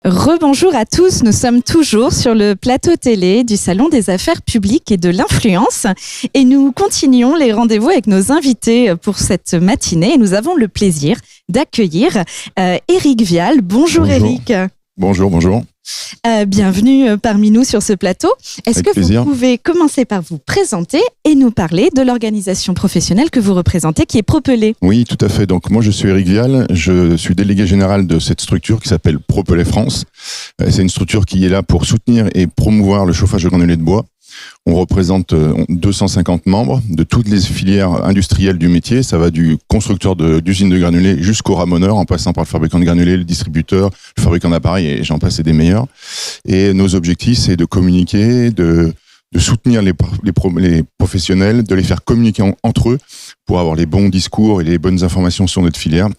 Rebonjour à tous, nous sommes toujours sur le plateau télé du Salon des affaires publiques et de l'influence et nous continuons les rendez-vous avec nos invités pour cette matinée. Nous avons le plaisir d'accueillir Éric Vial. Bonjour Éric. Bonjour. Bienvenue parmi nous sur ce plateau. Est-ce Avec que plaisir. vous pouvez commencer par vous présenter et nous parler de l'organisation professionnelle que vous représentez qui est Propelé? Oui, tout à fait. Donc moi je suis Éric Vial, je suis délégué général de cette structure qui s'appelle Propelé France. C'est une structure qui est là pour soutenir et promouvoir le chauffage de granulés de bois. On représente 250 membres de toutes les filières industrielles du métier. Ça va du constructeur d'usines de granulés jusqu'au ramoneur, en passant par le fabricant de granulés, le distributeur, le fabricant d'appareils, et j'en passe, c'est des meilleurs. Et nos objectifs, c'est de communiquer, de soutenir les professionnels, de les faire communiquer entre eux pour avoir les bons discours et les bonnes informations sur notre filière.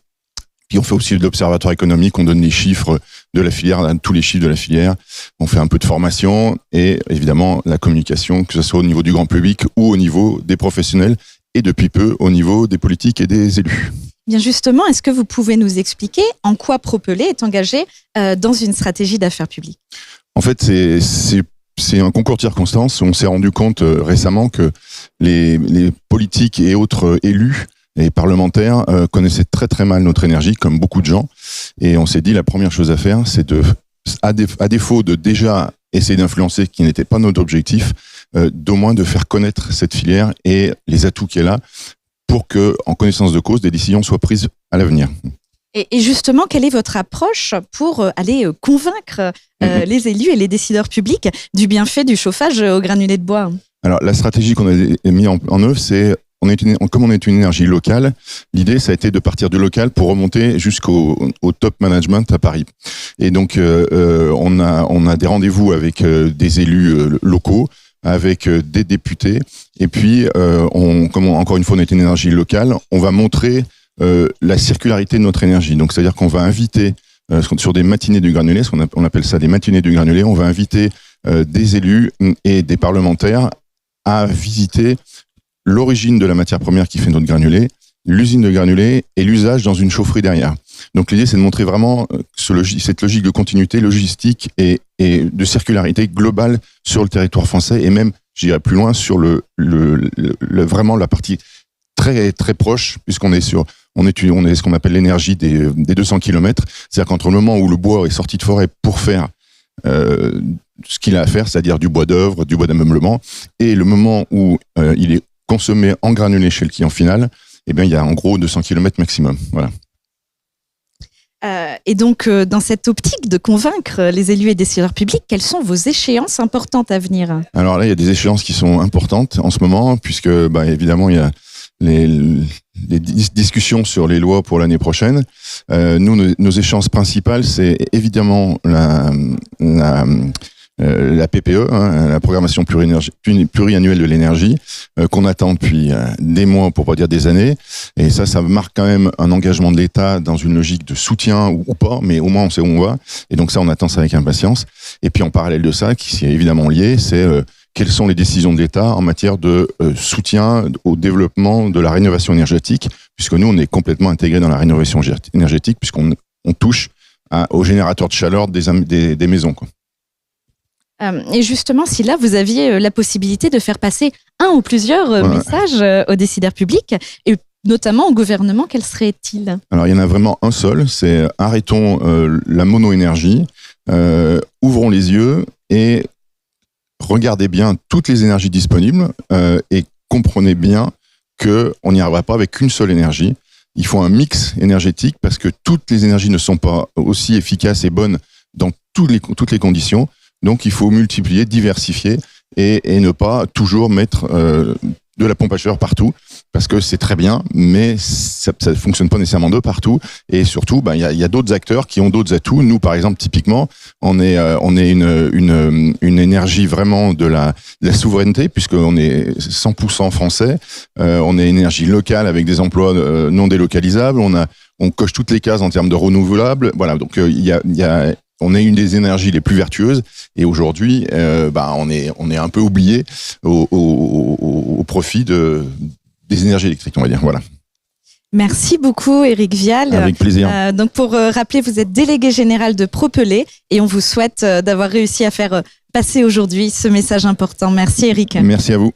Puis on fait aussi de l'observatoire économique, on donne les chiffres de la filière, tous les chiffres de la filière. On fait un peu de formation et évidemment la communication, que ce soit au niveau du grand public ou au niveau des professionnels et depuis peu au niveau des politiques et des élus. Bien justement, est-ce que vous pouvez nous expliquer en quoi Propelé est engagé dans une stratégie d'affaires publiques? En fait, c'est un concours de circonstances. On s'est rendu compte récemment que les politiques et autres élus et parlementaires connaissaient très très mal notre énergie, comme beaucoup de gens. Et on s'est dit, la première chose à faire, c'est à défaut de déjà essayer d'influencer, qui n'était pas notre objectif, d'au moins de faire connaître cette filière et les atouts qu'elle a pour que, en connaissance de cause, des décisions soient prises à l'avenir. Et justement, quelle est votre approche pour aller convaincre les élus et les décideurs publics du bienfait du chauffage au granulé de bois? Alors, la stratégie qu'on a mis en œuvre, c'est comme on est une énergie locale, l'idée, ça a été de partir du local pour remonter jusqu'au top management à Paris. Et donc, on a des rendez-vous avec des élus locaux, avec des députés. Et puis, encore une fois, on est une énergie locale, on va montrer la circularité de notre énergie. Donc, c'est-à-dire qu'on va inviter, sur des matinées du granulé, on appelle ça des matinées du granulé, on va inviter des élus et des parlementaires à visiter l'origine de la matière première qui fait notre granulé, l'usine de granulé et l'usage dans une chaufferie derrière. Donc l'idée, c'est de montrer vraiment cette logique de continuité logistique et de circularité globale sur le territoire français et même, j'irai plus loin, sur vraiment la partie très très proche, puisqu'on est on est ce qu'on appelle l'énergie des 200 km. C'est-à-dire qu'entre le moment où le bois est sorti de forêt pour faire ce qu'il a à faire, c'est-à-dire du bois d'œuvre, du bois d'ameublement, et le moment où il est consommé en granulé chez le client final, eh bien, il y a en gros 200 km maximum. Voilà. Et donc, dans cette optique de convaincre les élus et décideurs publics, quelles sont vos échéances importantes à venir? Alors là, il y a des échéances qui sont importantes en ce moment, puisque évidemment, il y a les discussions sur les lois pour l'année prochaine. Nos échéances principales, c'est évidemment la PPE, la programmation pluriannuelle de l'énergie, qu'on attend depuis des mois, pour pas dire des années. Et ça marque quand même un engagement de l'État dans une logique de soutien ou pas, mais au moins on sait où on va. Et donc ça, on attend ça avec impatience. Et puis en parallèle de ça, qui est évidemment lié, c'est quelles sont les décisions de l'État en matière de soutien au développement de la rénovation énergétique, puisque nous, on est complètement intégrés dans la rénovation énergétique, puisqu'on touche aux générateurs de chaleur des maisons, quoi. Et justement, si là, vous aviez la possibilité de faire passer un ou plusieurs messages aux décideurs publics, et notamment au gouvernement, quel serait-il? Alors, il y en a vraiment un seul, c'est arrêtons la mono-énergie, ouvrons les yeux et regardez bien toutes les énergies disponibles et comprenez bien qu'on n'y arrivera pas avec qu'une seule énergie. Il faut un mix énergétique parce que toutes les énergies ne sont pas aussi efficaces et bonnes dans toutes les conditions. Donc, il faut multiplier, diversifier et ne pas toujours mettre de la pompe à chaleur partout, parce que c'est très bien, mais ça ne fonctionne pas nécessairement de partout. Et surtout, il y a d'autres acteurs qui ont d'autres atouts. Nous, par exemple, typiquement, on est une énergie vraiment de la souveraineté, puisqu'on est 100% français. On est une énergie locale avec des emplois non délocalisables. On coche toutes les cases en termes de renouvelables. Voilà, donc on est une des énergies les plus vertueuses et aujourd'hui, on est un peu oublié au profit des énergies électriques, on va dire. Voilà. Merci beaucoup, Éric Vial. Avec plaisir. Donc, pour rappeler, vous êtes délégué général de Propelé et on vous souhaite d'avoir réussi à faire passer aujourd'hui ce message important. Merci, Éric. Merci à vous.